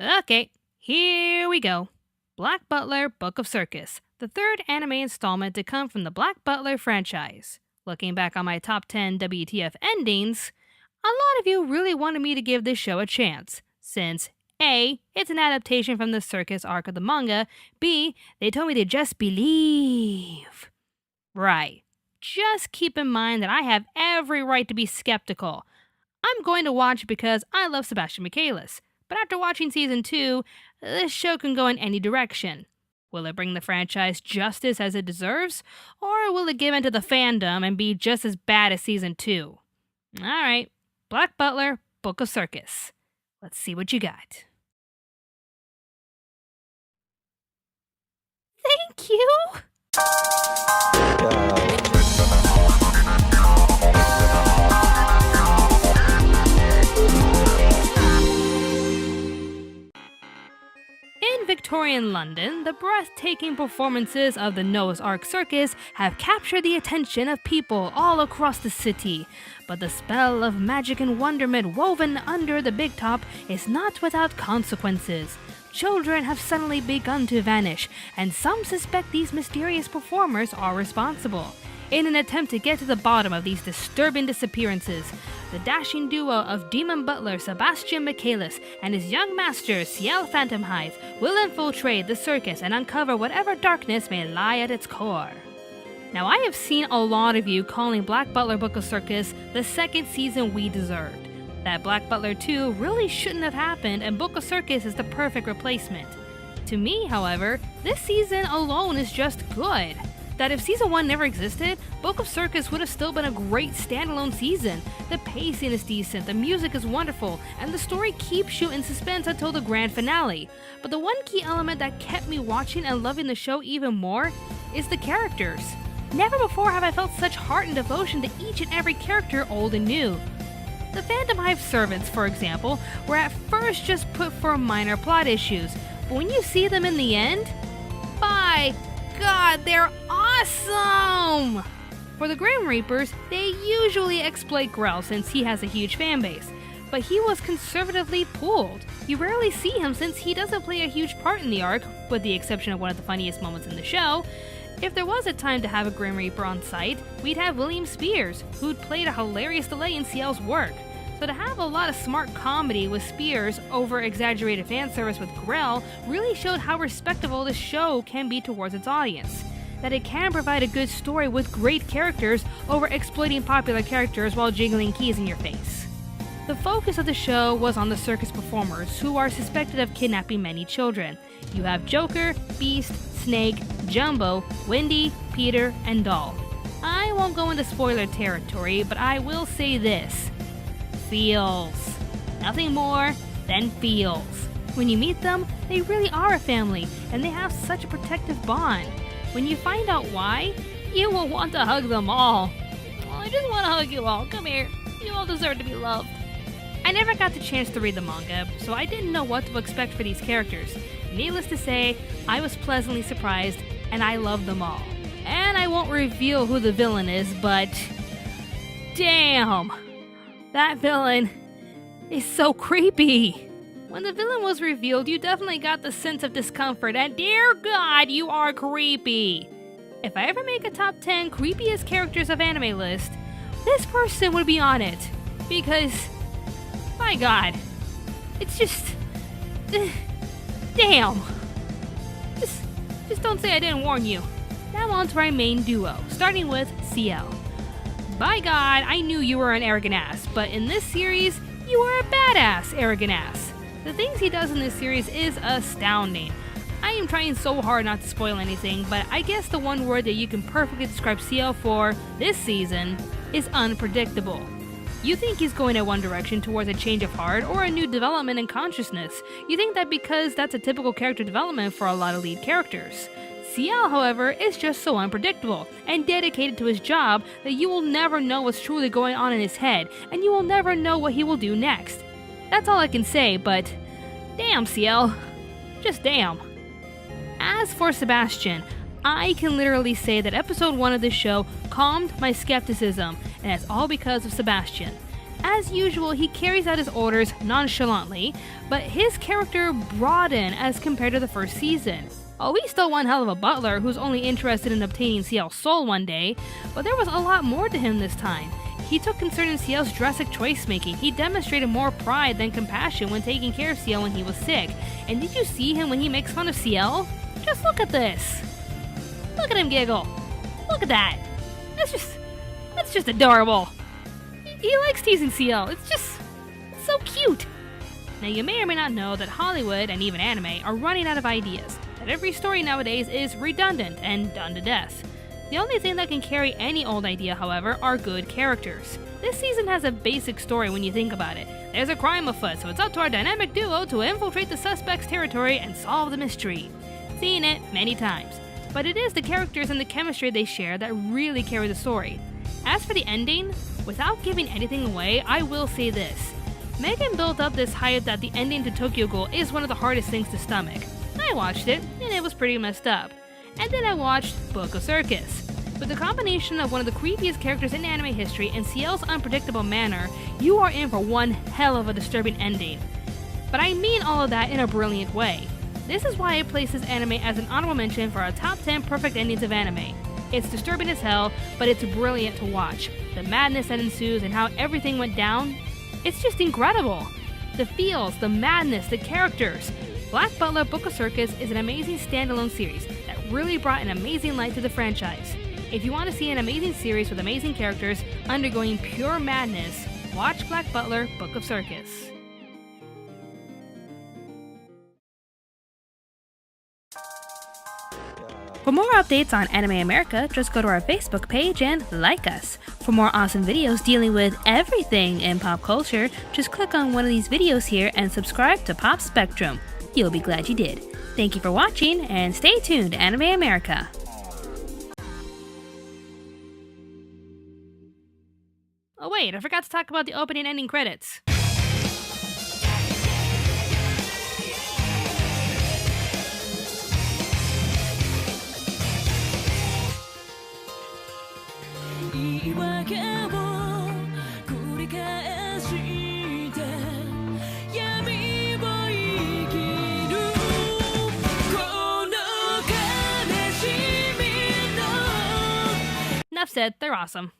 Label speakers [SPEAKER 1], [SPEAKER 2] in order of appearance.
[SPEAKER 1] Okay, here we go. Black Butler Book of Circus, the third anime installment to come from the Black Butler franchise. Looking back on my top 10 WTF endings, a lot of you really wanted me to give this show a chance, since A, it's an adaptation from the Circus arc of the manga, B, they told me to just believe. Right. Just keep in mind that I have every right to be skeptical. I'm going to watch because I love Sebastian Michaelis, but after watching season 2, this show can go in any direction. Will it bring the franchise justice as it deserves, or will it give in to the fandom and be just as bad as season 2? Alright, Black Butler, Book of Circus. Let's see what you got. Thank you! In Victorian London, the breathtaking performances of the Noah's Ark Circus have captured the attention of people all across the city. But the spell of magic and wonderment woven under the big top is not without consequences. Children have suddenly begun to vanish, and some suspect these mysterious performers are responsible. In an attempt to get to the bottom of these disturbing disappearances, the dashing duo of demon butler Sebastian Michaelis and his young master Ciel Phantomhive will infiltrate the circus and uncover whatever darkness may lie at its core. Now, I have seen a lot of you calling Black Butler Book of Circus the second season we deserved. That Black Butler 2 really shouldn't have happened, and Book of Circus is the perfect replacement. To me, however, this season alone is just good. That if season 1 never existed, Book of Circus would have still been a great standalone season. The pacing is decent, the music is wonderful, and the story keeps you in suspense until the grand finale. But the one key element that kept me watching and loving the show even more is the characters. Never before have I felt such heart and devotion to each and every character, old and new. The Phantom Hive servants, for example, were at first just put for minor plot issues, but when you see them in the end, by God, they're awesome! For the Grim Reapers, they usually exploit Grell since he has a huge fanbase, but he was conservatively pulled. You rarely see him since he doesn't play a huge part in the arc, with the exception of one of the funniest moments in the show. If there was a time to have a Grim Reaper on site, we'd have William Spears, who'd played a hilarious delay in Ciel's work. So to have a lot of smart comedy with Spears over exaggerated fan service with Grell really showed how respectable the show can be towards its audience. That it can provide a good story with great characters over exploiting popular characters while jiggling keys in your face. The focus of the show was on the circus performers, who are suspected of kidnapping many children. You have Joker, Beast, Snake, Jumbo, Wendy, Peter, and Doll. I won't go into spoiler territory, but I will say this. Feels. Nothing more than feels. When you meet them, they really are a family, and they have such a protective bond. When you find out why, you will want to hug them all. Well, I just want to hug you all. Come here. You all deserve to be loved. I never got the chance to read the manga, so I didn't know what to expect for these characters. Needless to say, I was pleasantly surprised, and I love them all. And I won't reveal who the villain is, but damn! That villain is so creepy. When the villain was revealed, you definitely got the sense of discomfort, and dear God, you are creepy. If I ever make a top 10 creepiest characters of anime list, this person would be on it. Because, my God, it's just... damn. Just don't say I didn't warn you. Now on to our main duo, starting with Ciel. By God, I knew you were an arrogant ass, but in this series, you are a badass arrogant ass. The things he does in this series is astounding. I am trying so hard not to spoil anything, but I guess the one word that you can perfectly describe Ciel for this season is unpredictable. You think he's going in one direction towards a change of heart or a new development in consciousness. You think that because that's a typical character development for a lot of lead characters. Ciel, however, is just so unpredictable and dedicated to his job that you will never know what's truly going on in his head, and you will never know what he will do next. That's all I can say, but damn, Ciel. Just damn. As for Sebastian, I can literally say that episode 1 of this show calmed my skepticism, and that's all because of Sebastian. As usual, he carries out his orders nonchalantly, but his character broadened as compared to the first season. Oh, he's still one hell of a butler who's only interested in obtaining Ciel's soul one day, but there was a lot more to him this time. He took concern in Ciel's drastic choice-making. He demonstrated more pride than compassion when taking care of Ciel when he was sick. And did you see him when he makes fun of Ciel? Just look at this. Look at him giggle. Look at that. That's just adorable. He likes teasing Ciel. It's so cute. Now you may or may not know that Hollywood and even anime are running out of ideas. That every story nowadays is redundant and done to death. The only thing that can carry any old idea, however, are good characters. This season has a basic story when you think about it. There's a crime afoot, so it's up to our dynamic duo to infiltrate the suspect's territory and solve the mystery. Seen it many times. But it is the characters and the chemistry they share that really carry the story. As for the ending, without giving anything away, I will say this. Megan built up this hype that the ending to Tokyo Ghoul is one of the hardest things to stomach. I watched it, and it was pretty messed up. And then I watched Book of Circus. With the combination of one of the creepiest characters in anime history and Ciel's unpredictable manner, you are in for one hell of a disturbing ending. But I mean all of that in a brilliant way. This is why I place this anime as an honorable mention for our top 10 perfect endings of anime. It's disturbing as hell, but it's brilliant to watch. The madness that ensues and how everything went down, it's just incredible. The feels, the madness, the characters. Black Butler Book of Circus is an amazing standalone series that really brought an amazing light to the franchise. If you want to see an amazing series with amazing characters undergoing pure madness, watch Black Butler Book of Circus. For more updates on Anime America, just go to our Facebook page and like us. For more awesome videos dealing with everything in pop culture, just click on one of these videos here and subscribe to Pop Spectrum. You'll be glad you did. Thank you for watching, and stay tuned to Anime America. Oh wait, I forgot to talk about the opening and ending credits. Enough said, they're awesome.